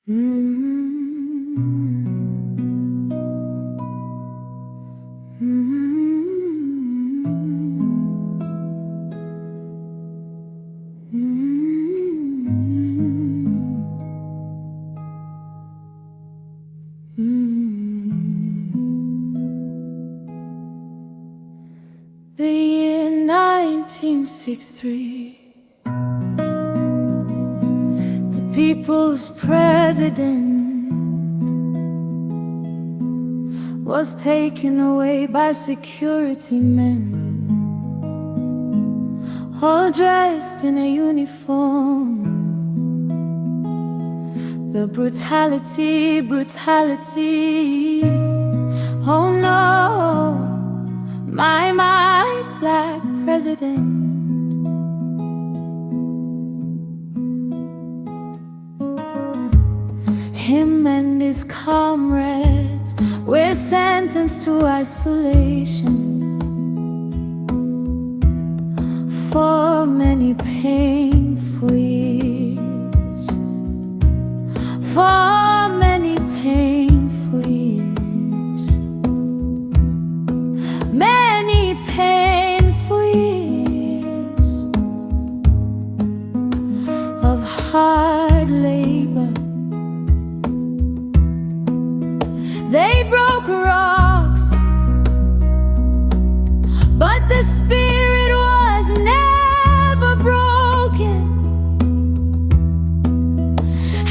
The year 1963, the people's president was taken away by security men, all dressed in a uniform. The brutality, oh no, my black president. Him and his comrades were sentenced to isolation for many painful years, for many painful years, many painful years of hard labor. They broke rocks, but the spirit was never broken,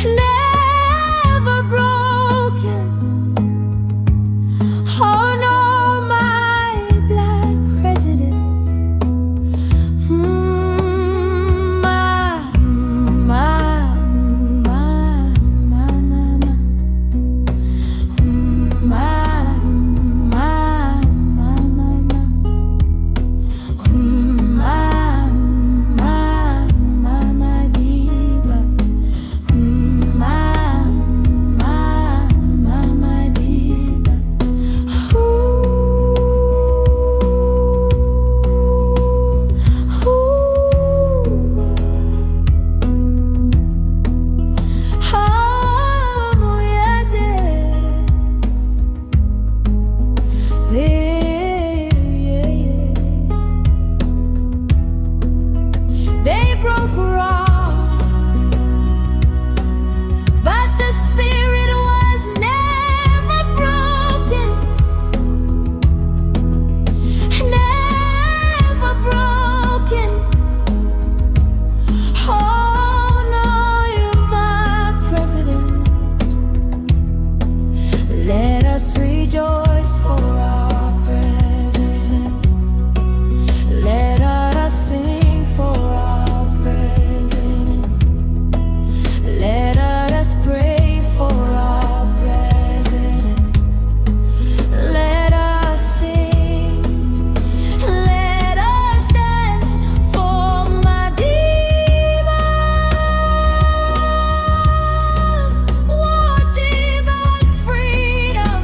never broken. Oh no, my black president. They broke rocks, but the spirit was never broken, never broken. Oh no, you're my president. Let us rejoice for our president. Let us sing for our president. Let us pray for our president. Let us sing. Let us dance for Madiba. What about freedom?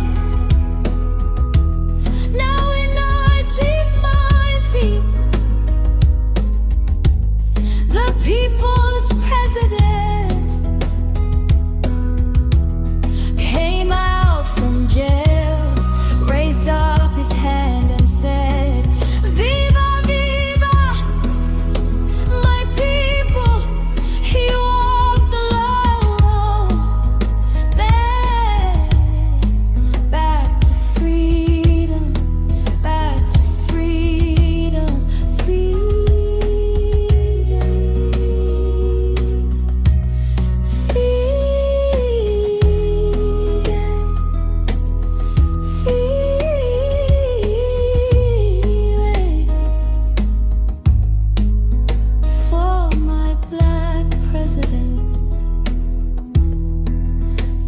Now in 1990, the people's president came out from jail, raised up his hand and said, "Viva, viva, my people." He walked alone, back to freedom, back to freedom, freedom. For my black president,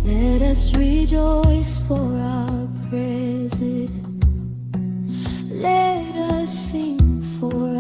let us rejoice for our president. Let us sing for